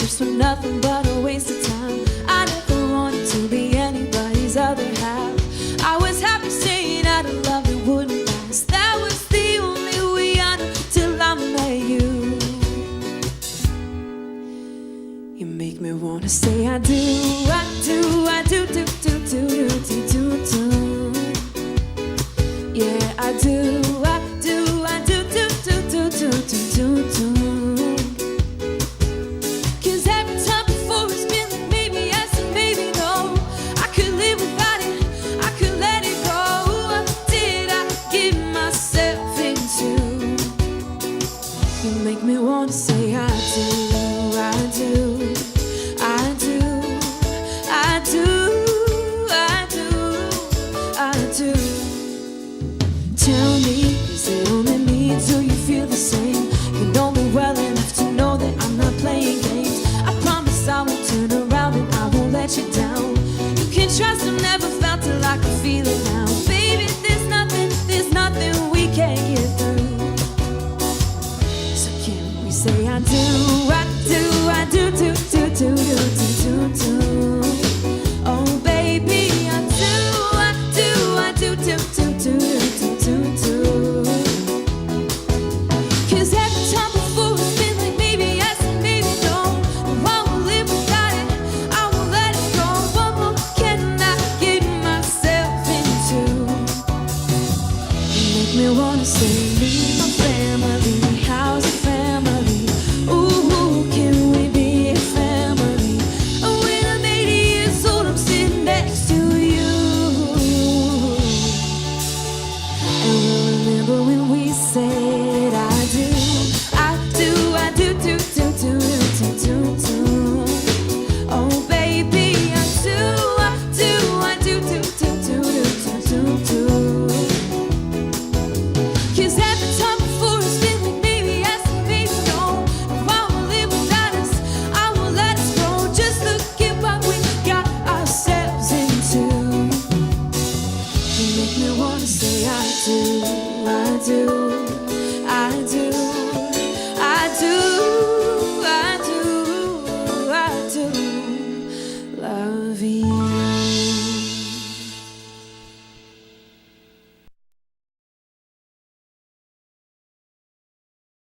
Relationships were nothing but a waste of time. I never wanted to be anybody's other half. I was happy saying out of love that wouldn't last. That was the only way I knew till I met you. You make me wanna say I do, I do, I do, do, do, do, do, do, do, do. Yeah, I do, I do, I do, do, do, do, do, do, do, do. 'Cause every time before it's been like maybe yes and maybe no. I could live without it, I could let it go. What did I get myself into? You make me wanna say I do, I do, I do, I do, I do, I do. Tell me, is it only me? Do you feel the same? You know me well enough to know that I'm not playing games. I promise I won't turn around and I won't let you down. You can trust I've never felt it like I feel it now. Baby, there's nothing we can't get through. So can we say I do, I do,